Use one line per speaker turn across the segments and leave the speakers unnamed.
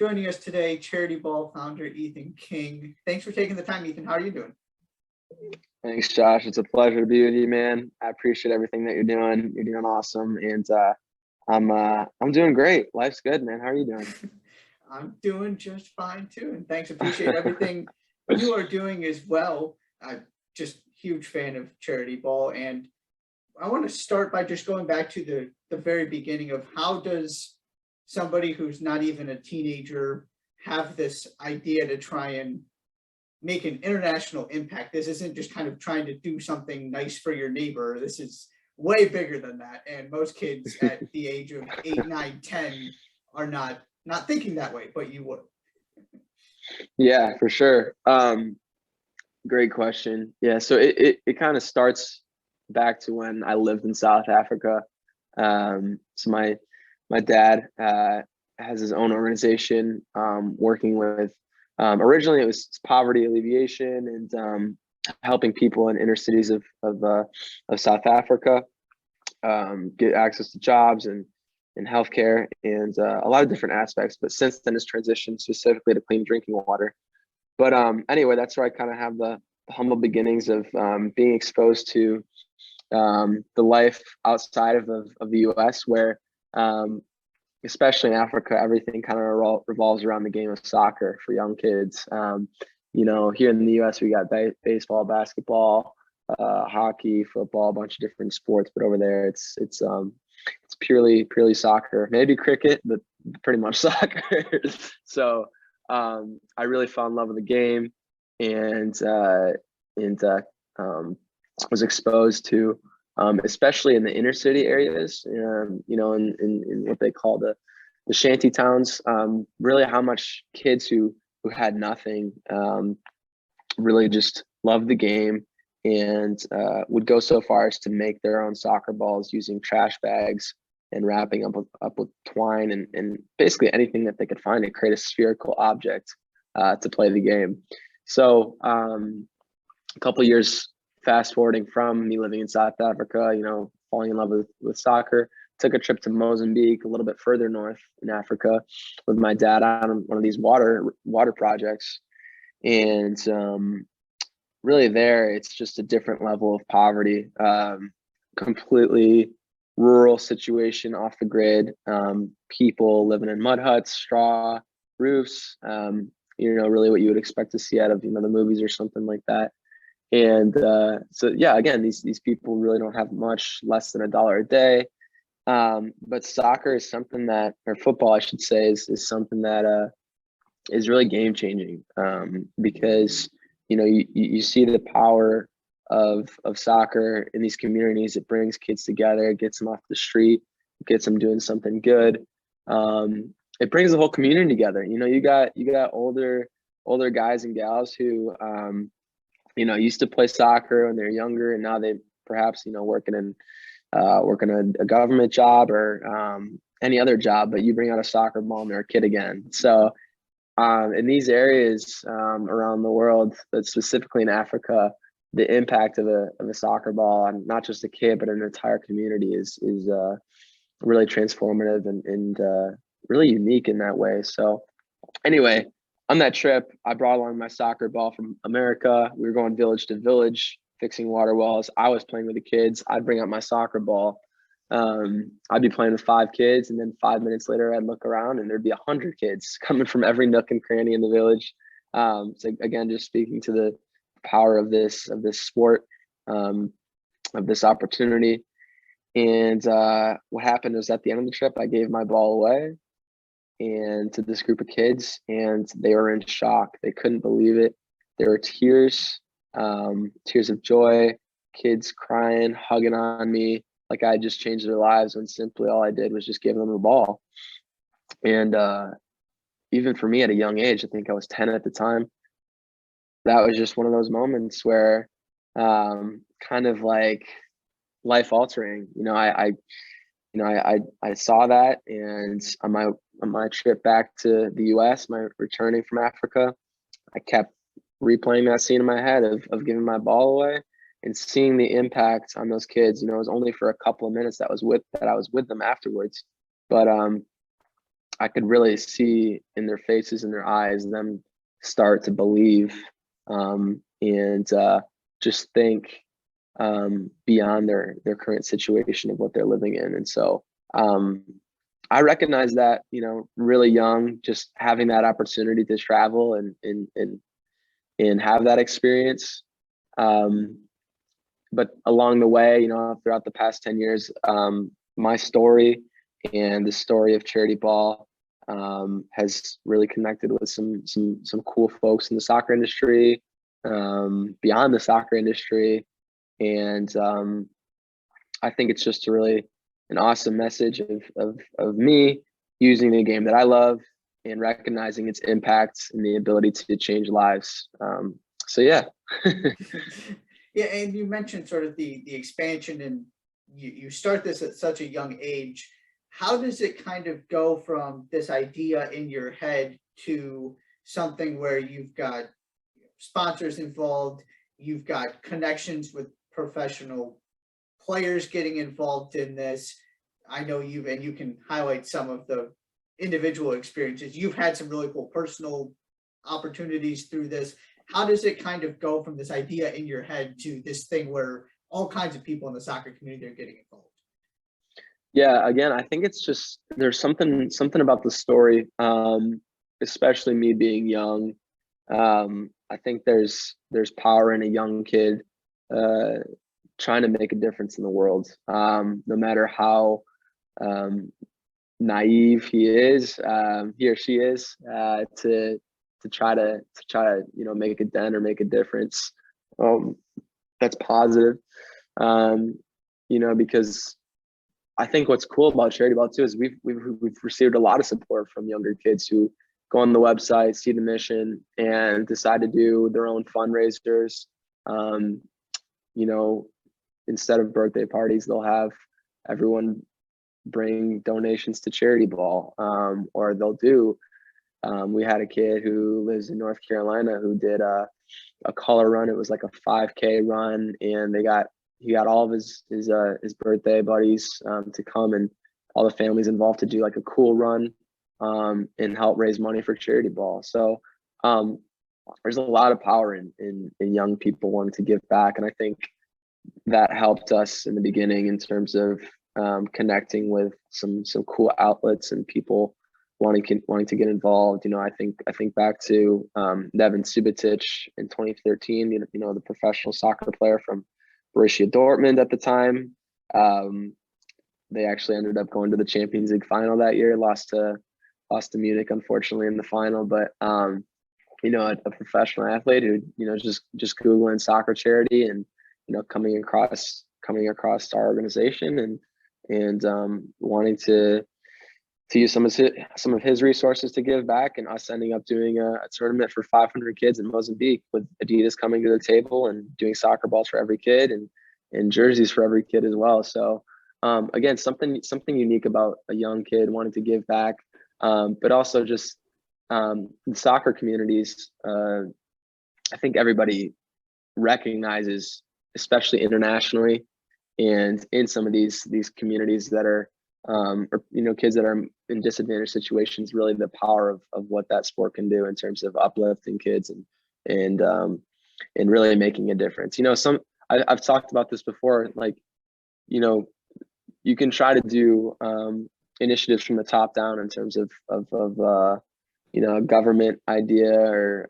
Joining us today, Charity Ball founder Ethan King. Thanks for taking the time, Ethan. How are you doing?
Thanks, Josh. It's a pleasure to be with you, man. I appreciate everything that you're doing. You're doing awesome, and I'm doing great. Life's good, man. How are you doing?
I'm doing just fine too, and thanks. Appreciate everything you are doing as well. I'm just huge fan of Charity Ball, and I want to start by just going back to the very beginning of how does somebody who's not even a teenager have this idea to try and make an international impact. This isn't just kind of trying to do something nice for your neighbor. This is way bigger than that. And most kids at the age of 8, 9, 10 are not thinking that way, but you would.
Yeah, for sure. Great question. Yeah, so it kind of starts back to when I lived in South Africa. So my dad has his own organization working with originally it was poverty alleviation and helping people in inner cities of South Africa get access to jobs and healthcare and a lot of different aspects. But since then, it's transitioned specifically to clean drinking water. But anyway, that's where I kind of have the humble beginnings of being exposed to the life outside of the U.S., where especially in Africa, everything kind of revolves around the game of soccer for young kids. Here in the U.S., we got baseball, basketball, hockey, football, a bunch of different sports. But over there, it's purely soccer. Maybe cricket, but pretty much soccer. So I really fell in love with the game, and was exposed to. Especially in the inner city areas, in what they call the shanty towns, really how much kids who had nothing really just loved the game and would go so far as to make their own soccer balls using trash bags and wrapping up with twine and basically anything that they could find to create a spherical object to play the game. So a couple years fast forwarding from me living in South Africa, falling in love with soccer, took a trip to Mozambique, a little bit further north in Africa, with my dad on one of these water projects. And really there, it's just a different level of poverty, completely rural situation off the grid, people living in mud huts, straw roofs, really what you would expect to see out of, the movies or something like that. And so, yeah, again, these people really don't have much, less than $1 a day. But soccer is something that, or football, I should say, is something that is really game changing because, you see the power of soccer in these communities. It brings kids together, it gets them off the street, it gets them doing something good. It brings the whole community together. You got older guys and gals who, used to play soccer when they're younger, and now they perhaps, working a government job or any other job, but you bring out a soccer ball and they're a kid again. So in these areas around the world, but specifically in Africa, the impact of a soccer ball on not just a kid, but an entire community is really transformative and really unique in that way. So anyway, on that trip, I brought along my soccer ball from America. We were going village to village, fixing water wells. I was playing with the kids. I'd bring out my soccer ball. I'd be playing with 5 kids, and then 5 minutes later, I'd look around, and there'd be 100 kids coming from every nook and cranny in the village. So again, just speaking to the power of this sport, of this opportunity. And what happened was at the end of the trip, I gave my ball away and to this group of kids, and they were in shock. They couldn't believe it. There were tears of joy, kids crying, hugging on me like I just changed their lives when simply all I did was just give them a ball. And even for me at a young age, I think I was 10 at the time, that was just one of those moments where kind of like life altering. I saw that, and on my trip back to the US, my returning from Africa, I kept replaying that scene in my head of giving my ball away and seeing the impact on those kids. It was only for a couple of minutes that I was with them afterwards, but I could really see in their faces and their eyes them start to believe, and just think beyond their current situation of what they're living in. And so I recognize that, really young, just having that opportunity to travel and have that experience. But along the way, throughout the past 10 years, my story and the story of Charity Ball has really connected with some cool folks in the soccer industry, beyond the soccer industry. And I think it's just really an awesome message of me using the game that I love and recognizing its impact and the ability to change lives. So yeah.
Yeah, and you mentioned sort of the expansion, and you start this at such a young age. How does it kind of go from this idea in your head to something where you've got sponsors involved, you've got connections with professional players getting involved in this? I know you can highlight some of the individual experiences. You've had some really cool personal opportunities through this. How does it kind of go from this idea in your head to this thing where all kinds of people in the soccer community are getting involved?
Yeah, again, I think it's just there's something about the story, especially me being young. I think there's power in a young kid trying to make a difference in the world, no matter how naive he or she is, to try to make a dent or make a difference. That's positive, because I think what's cool about Charity Ball too is we've received a lot of support from younger kids who go on the website, see the mission, and decide to do their own fundraisers. Instead of birthday parties, they'll have everyone bring donations to Charity Ball, or they'll do. We had a kid who lives in North Carolina who did a color run. It was like a 5K run, and he got all of his birthday buddies to come, and all the families involved to do like a cool run and help raise money for Charity Ball. So there's a lot of power in young people wanting to give back, and I think that helped us in the beginning in terms of connecting with some cool outlets and people wanting to get involved. I think back to Neven Subotic in 2013. The professional soccer player from Borussia Dortmund at the time. They actually ended up going to the Champions League final that year. Lost to Munich, unfortunately, in the final. But a professional athlete who just Googling soccer charity and coming across our organization and wanting to use some of his resources to give back, and us ending up doing a tournament for 500 kids in Mozambique, with Adidas coming to the table and doing soccer balls for every kid and jerseys for every kid as well. So again, something unique about a young kid wanting to give back, but also just the soccer communities. I think everybody recognizes, especially internationally and in some of these communities that are kids that are in disadvantaged situations, really the power of what that sport can do in terms of uplifting kids and really making a difference. I've talked about this before, like, you can try to do initiatives from the top down in terms of a government idea or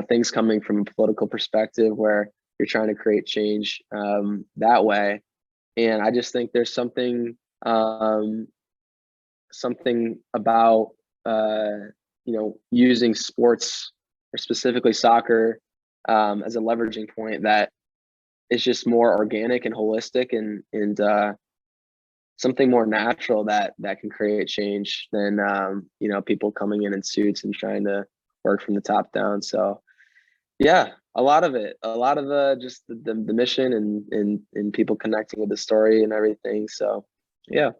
things coming from a political perspective where you're trying to create change that way. And I just think there's something about using sports, or specifically soccer, as a leveraging point that is just more organic and holistic and something more natural that can create change than people coming in suits and trying to work from the top down. So yeah, a lot of just the mission and people connecting with the story and everything. So yeah.